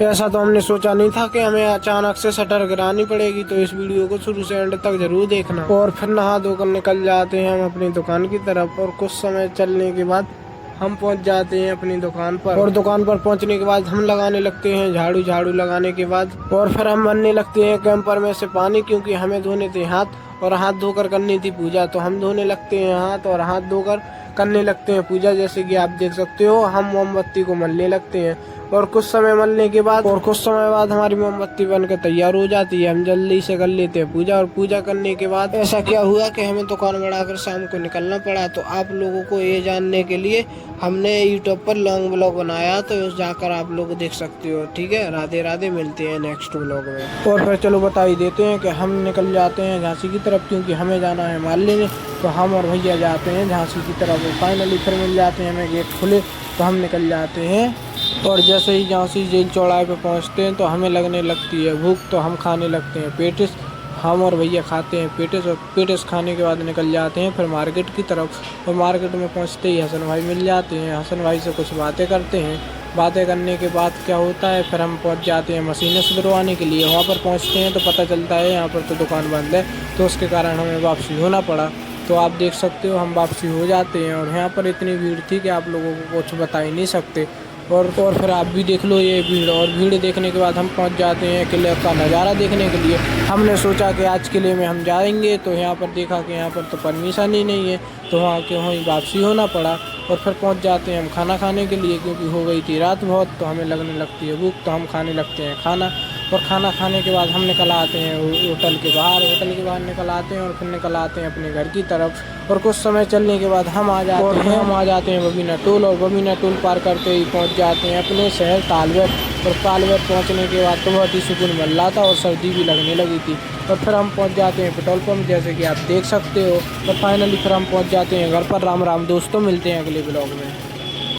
ऐसा तो हमने सोचा नहीं था कि हमें अचानक से शटर गिरानी पड़ेगी, तो इस वीडियो को शुरू से एंड तक जरूर देखना। और फिर नहा धोकर निकल जाते हैं हम अपनी दुकान की तरफ, और कुछ समय चलने के बाद हम पहुंच जाते हैं अपनी दुकान पर। और दुकान पर पहुंचने के बाद हम लगाने लगते हैं झाड़ू। झाड़ू लगाने के बाद और फिर हम भरने लगते हैं कैंपर में से पानी, क्योंकि हमें धोने थे हाथ और हाथ धोकर करनी थी पूजा। तो हम धोने लगते हैं हाथ और हाथ धोकर करने लगते हैं पूजा। जैसे कि आप देख सकते हो हम मोमबत्ती को मलने लगते हैं, और कुछ समय मलने के बाद हमारी मोमबत्ती बनकर तैयार हो जाती है। हम जल्दी से कर लेते हैं पूजा, और पूजा करने के बाद ऐसा क्या हुआ कि हमें दुकान बढ़ाकर शाम को निकलना पड़ा। तो आप लोगों को ये जानने के लिए हमने यूट्यूब पर लॉन्ग ब्लॉग बनाया, तो उस जाकर आप लोग देख सकते हो। ठीक है, राधे राधे, मिलते हैं नेक्स्ट ब्लॉग में। और फिर चलो बता ही देते हैं कि हम निकल जाते हैं झांसी की तरफ, क्योंकि हमें जाना है माल लेने। तो हम और भैया जाते हैं झांसी की तरफ। फाइनली फिर मिल जाते हैं हमें गेट खुले, तो हम निकल जाते हैं। और जैसे ही झांसी जेल चौराहे पे पहुंचते हैं तो हमें लगने लगती है भूख, तो हम खाने लगते हैं पेटिस। हम और भैया खाते हैं पेटिस, और पेटिस खाने के बाद निकल जाते हैं फिर मार्केट की तरफ। और मार्केट में पहुंचते ही हसन भाई मिल जाते हैं। हसन भाई से कुछ बातें करते हैं। बातें करने के बाद क्या होता है, फिर हम पहुंच जाते हैं मशीनें सुधरवाने के लिए। वहाँ पर पहुँचते हैं तो पता चलता है यहाँ पर तो दुकान बंद है, तो उसके कारण हमें वापसी होना पड़ा। तो आप देख सकते हो हम वापसी हो जाते हैं, और यहाँ पर इतनी भीड़ थी कि आप लोगों को कुछ बता ही नहीं सकते। और फिर आप भी देख लो ये भीड़। और भीड़ देखने के बाद हम पहुंच जाते हैं किले का नज़ारा देखने के लिए। हमने सोचा कि आज किले में हम जाएंगे, तो यहाँ पर देखा कि यहाँ पर तो परमिशन ही नहीं है, तो वहाँ के वहीं वापसी होना पड़ा। और फिर पहुंच जाते हैं हम खाना खाने के लिए, क्योंकि हो गई थी रात बहुत, तो हमें लगने लगती है भूख, तो हम खाने लगते हैं खाना। और खाना खाने के बाद हम निकल आते हैं होटल के बाहर निकल आते हैं, और फिर निकल आते हैं अपने घर की तरफ। और कुछ समय चलने के बाद हम आ जाते हैं बबीना टोल। और बबीना टोल पार करते ही पहुंच जाते हैं अपने शहर तालबेर। और तालबेर पहुंचने के बाद तो बहुत ही सुकून मिल रहा था, और सर्दी भी लगने लगी थी। और फिर हम पहुंच जाते हैं पेट्रोल पंप, जैसे कि आप देख सकते हो। और फाइनली फिर हम पहुंच जाते हैं घर पर। राम राम दोस्तों, मिलते हैं अगले ब्लॉग में।